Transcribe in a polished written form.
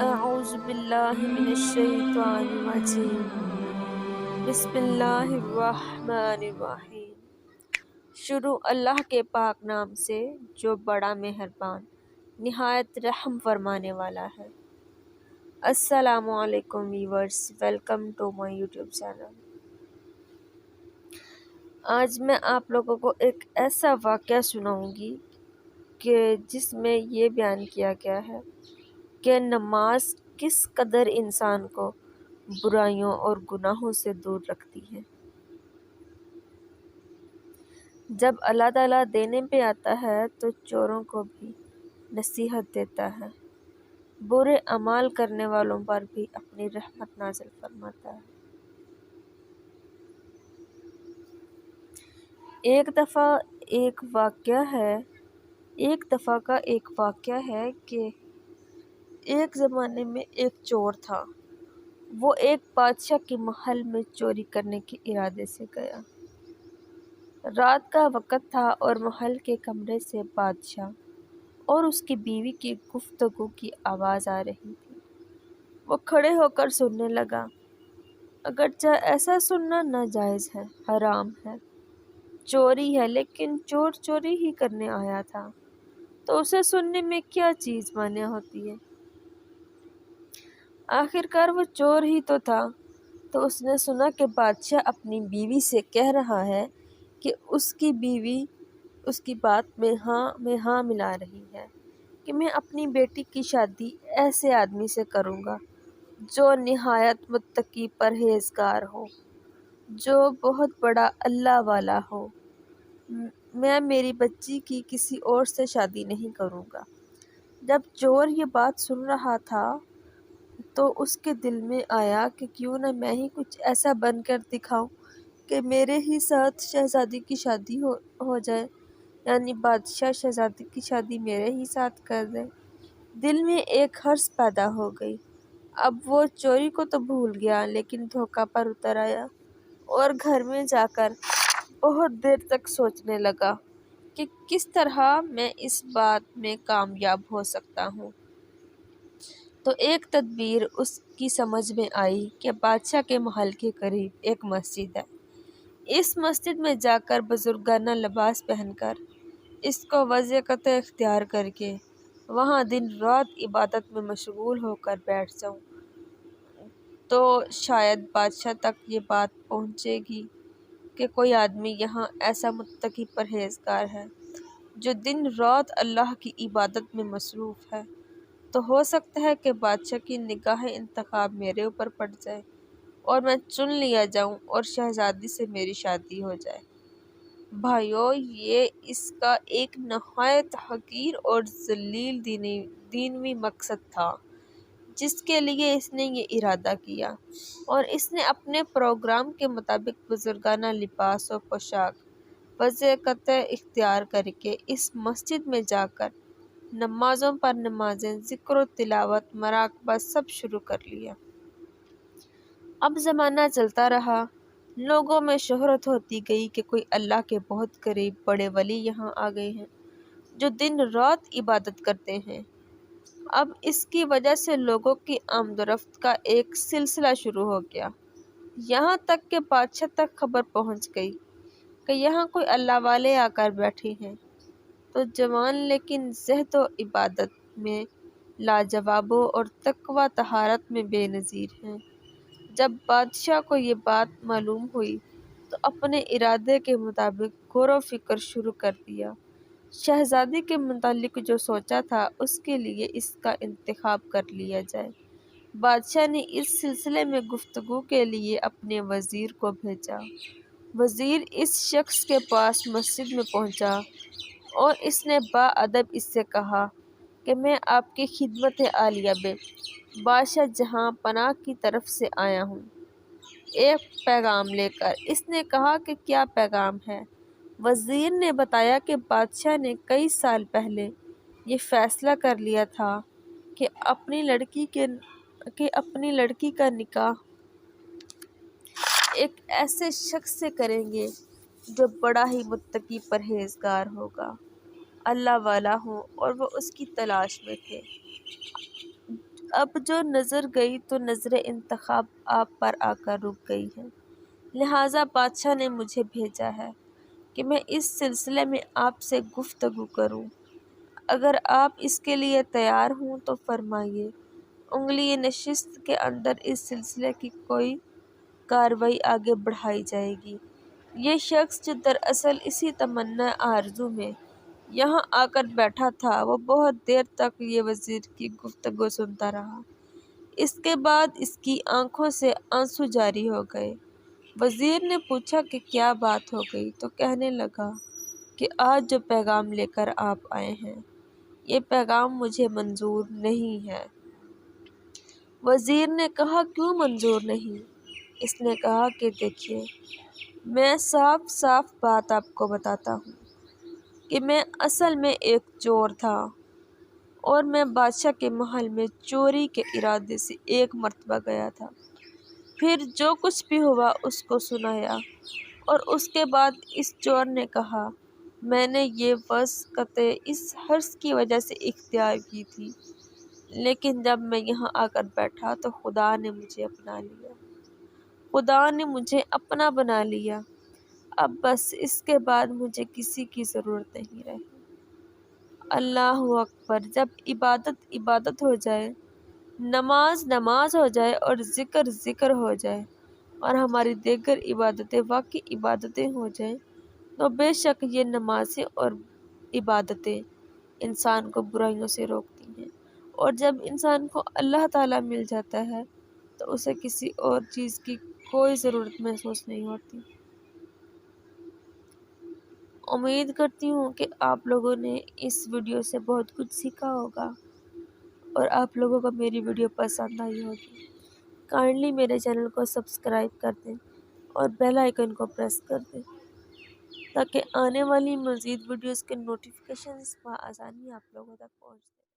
اعوذ باللہ من الشیطان الرجیم، بسم اللہ الرحمن الرحیم۔ شروع اللہ کے پاک نام سے جو بڑا مہربان نہایت رحم فرمانے والا ہے۔ السلام علیکم viewers, welcome to my YouTube channel. آج میں آپ لوگوں کو ایک ایسا واقعہ سناؤں گی کہ جس میں یہ بیان کیا گیا ہے کہ نماز کس قدر انسان کو برائیوں اور گناہوں سے دور رکھتی ہے۔ جب اللہ تعالیٰ دینے پہ آتا ہے تو چوروں کو بھی نصیحت دیتا ہے، برے اعمال کرنے والوں پر بھی اپنی رحمت نازل فرماتا ہے۔ ایک دفعہ کا ایک واقعہ ہے کہ ایک زمانے میں ایک چور تھا۔ وہ ایک بادشاہ کے محل میں چوری کرنے کے ارادے سے گیا۔ رات کا وقت تھا اور محل کے کمرے سے بادشاہ اور اس کی بیوی کی گفتگو کی آواز آ رہی تھی۔ وہ کھڑے ہو کر سننے لگا، اگرچہ ایسا سننا ناجائز ہے، حرام ہے، چوری ہے، لیکن چور چوری ہی کرنے آیا تھا تو اسے سننے میں کیا چیز مانع ہوتی ہے۔ آخرکار وہ چور ہی تو تھا۔ تو اس نے سنا کہ بادشاہ اپنی بیوی سے کہہ رہا ہے کہ اس کی بیوی اس کی بات میں ہاں ملا رہی ہے کہ میں اپنی بیٹی کی شادی ایسے آدمی سے کروں گا جو نہایت متقی پرہیزگار ہو، جو بہت بڑا اللہ والا ہو۔ میں میری بچی کی کسی اور سے شادی نہیں کروں گا۔ جب چور یہ بات سن رہا تھا تو اس کے دل میں آیا کہ کیوں نہ میں ہی کچھ ایسا بن کر دکھاؤں کہ میرے ہی ساتھ شہزادی کی شادی ہو جائے، یعنی بادشاہ شہزادی کی شادی میرے ہی ساتھ کر دے۔ دل میں ایک حرص پیدا ہو گئی۔ اب وہ چوری کو تو بھول گیا لیکن دھوکہ پر اتر آیا اور گھر میں جا کر بہت دیر تک سوچنے لگا کہ کس طرح میں اس بات میں کامیاب ہو سکتا ہوں۔ تو ایک تدبیر اس کی سمجھ میں آئی کہ بادشاہ کے محل کے قریب ایک مسجد ہے۔ اس مسجد میں جا کر بزرگانہ لباس پہن کر، اس کو وضعیت اختیار کر کے وہاں دن رات عبادت میں مشغول ہو کر بیٹھ جاؤں تو شاید بادشاہ تک یہ بات پہنچے گی کہ کوئی آدمی یہاں ایسا متقی پرہیزگار ہے جو دن رات اللہ کی عبادت میں مصروف ہے، تو ہو سکتا ہے کہ بادشاہ کی نگاہ انتخاب میرے اوپر پڑ جائے اور میں چن لیا جاؤں اور شہزادی سے میری شادی ہو جائے۔ بھائیو، یہ اس کا ایک نہایت حقیر اور ذلیل دینوی مقصد تھا جس کے لیے اس نے یہ ارادہ کیا، اور اس نے اپنے پروگرام کے مطابق بزرگانہ لباس و پوشاک وضعیت اختیار کر کے اس مسجد میں جا کر نمازوں پر نمازیں، ذکر و تلاوت، مراقبہ سب شروع کر لیا۔ اب زمانہ چلتا رہا، لوگوں میں شہرت ہوتی گئی کہ کوئی اللہ کے بہت قریب بڑے ولی یہاں آ گئے ہیں جو دن رات عبادت کرتے ہیں۔ اب اس کی وجہ سے لوگوں کی آمد و رفت کا ایک سلسلہ شروع ہو گیا، یہاں تک کہ بادشاہ تک خبر پہنچ گئی کہ یہاں کوئی اللہ والے آ کر بیٹھے ہیں تو جوان لیکن زہد و عبادت میں لاجواب اور تقویٰ طہارت میں بے نظیر ہیں۔ جب بادشاہ کو یہ بات معلوم ہوئی تو اپنے ارادے کے مطابق غور و فکر شروع کر دیا۔ شہزادی کے متعلق جو سوچا تھا اس کے لیے اس کا انتخاب کر لیا جائے۔ بادشاہ نے اس سلسلے میں گفتگو کے لیے اپنے وزیر کو بھیجا۔ وزیر اس شخص کے پاس مسجد میں پہنچا اور اس نے باادب اس سے کہا کہ میں آپ کی خدمت عالیہ میں بادشاہ جہاں پناہ کی طرف سے آیا ہوں ایک پیغام لے کر۔ اس نے کہا کہ کیا پیغام ہے؟ وزیر نے بتایا کہ بادشاہ نے کئی سال پہلے یہ فیصلہ کر لیا تھا کہ اپنی لڑکی کا نکاح ایک ایسے شخص سے کریں گے جو بڑا ہی متقی پرہیزگار ہوگا، اللہ والا ہو، اور وہ اس کی تلاش میں تھے۔ اب جو نظر گئی تو نظر انتخاب آپ پر آ کر رک گئی ہے، لہٰذا بادشاہ نے مجھے بھیجا ہے کہ میں اس سلسلے میں آپ سے گفتگو کروں۔ اگر آپ اس کے لیے تیار ہوں تو فرمائیے۔ انگلی نشست کے اندر اس سلسلے کی کوئی کارروائی آگے بڑھائی جائے گی۔ یہ شخص جو دراصل اسی تمنا آرزو میں یہاں آ کر بیٹھا تھا، وہ بہت دیر تک یہ وزیر کی گفتگو سنتا رہا۔ اس کے بعد اس کی آنکھوں سے آنسو جاری ہو گئے۔ وزیر نے پوچھا کہ کیا بات ہو گئی، تو کہنے لگا کہ آج جو پیغام لے کر آپ آئے ہیں، یہ پیغام مجھے منظور نہیں ہے۔ وزیر نے کہا کیوں منظور نہیں؟ اس نے کہا کہ دیکھیے، میں صاف صاف بات آپ کو بتاتا ہوں کہ میں اصل میں ایک چور تھا، اور میں بادشاہ کے محل میں چوری کے ارادے سے ایک مرتبہ گیا تھا۔ پھر جو کچھ بھی ہوا اس کو سنایا، اور اس کے بعد اس چور نے کہا میں نے یہ وسعت اس حرص کی وجہ سے اختیار کی تھی، لیکن جب میں یہاں آ کر بیٹھا تو خدا نے مجھے اپنا لیا، خدا نے مجھے اپنا بنا لیا۔ اب بس اس کے بعد مجھے کسی کی ضرورت نہیں رہی۔ اللہ اکبر! جب عبادت عبادت ہو جائے، نماز نماز ہو جائے، اور ذکر ذکر ہو جائے، اور ہماری دیگر عبادتیں واقعی عبادتیں ہو جائیں، تو بے شک یہ نمازیں اور عبادتیں انسان کو برائیوں سے روکتی ہیں، اور جب انسان کو اللہ تعالیٰ مل جاتا ہے تو اسے کسی اور چیز کی کوئی ضرورت محسوس نہیں ہوتی۔ امید کرتی ہوں کہ آپ لوگوں نے اس ویڈیو سے بہت کچھ سیکھا ہوگا، اور آپ لوگوں کو میری ویڈیو پسند آئی ہوگی۔ کائنڈلی میرے چینل کو سبسکرائب کر دیں اور بیل آئیکن کو پریس کر دیں تاکہ آنے والی مزید ویڈیوز کے نوٹیفیکیشنز بآسانی آپ لوگوں تک پہنچ جائیں۔